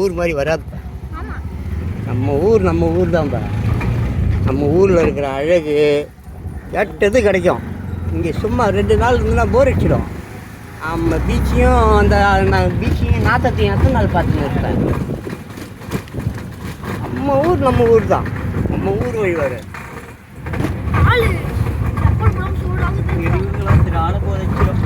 ஊர் மாதிரி வராதுப்பா. நம்ம ஊர் தான்ப்பா. நம்ம ஊரில் இருக்கிற அழகு எட்டது கிடைக்கும். இங்கே சும்மா 2 நாள் இருந்துன்னா போர் அடிச்சிடும். நம்ம பீச்சையும் அந்த பீச்சையும் நாத்தத்தையும் எத்தனை நாள் பார்த்துன்னு இருப்பேன். நம்ம ஊர் தான். நம்ம ஊர் வழி வர ஆளை போதிச்சிடும்.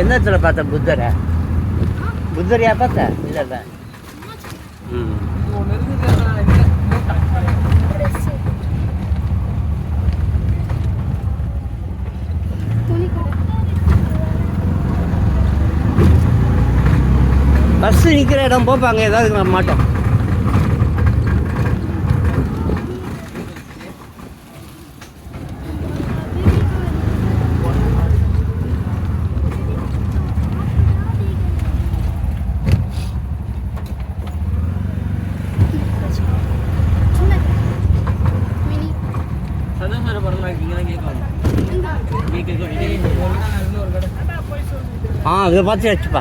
எந்த இடத்துல பார்த்த புத்தரையா பார்த்த? இல்லை. பஸ்ஸு நிற்கிற இடம் போப்பாங்க, ஏதாவது மாட்டோம். இதை பார்த்து வச்சுப்பா.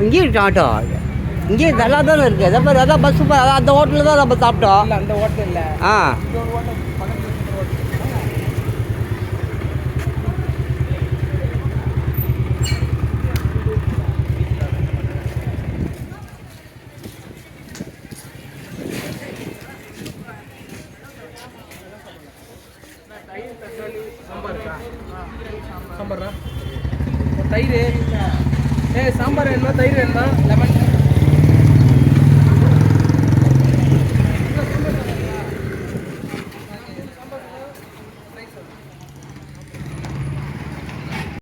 இங்கேயும் இருக்கு ஆட்டோ. இங்கேயும் நல்லா தானே இருக்குது. அதை மாதிரி அதான் பஸ்ஸு அந்த ஹோட்டலில் தான் நம்ம சாப்பிட்டோம். அந்த ஹோட்டல் இல்லை. சாம்பார் தயிர் சாம்பார் வேணுமா? தயிர் வேணுமா? லெமன்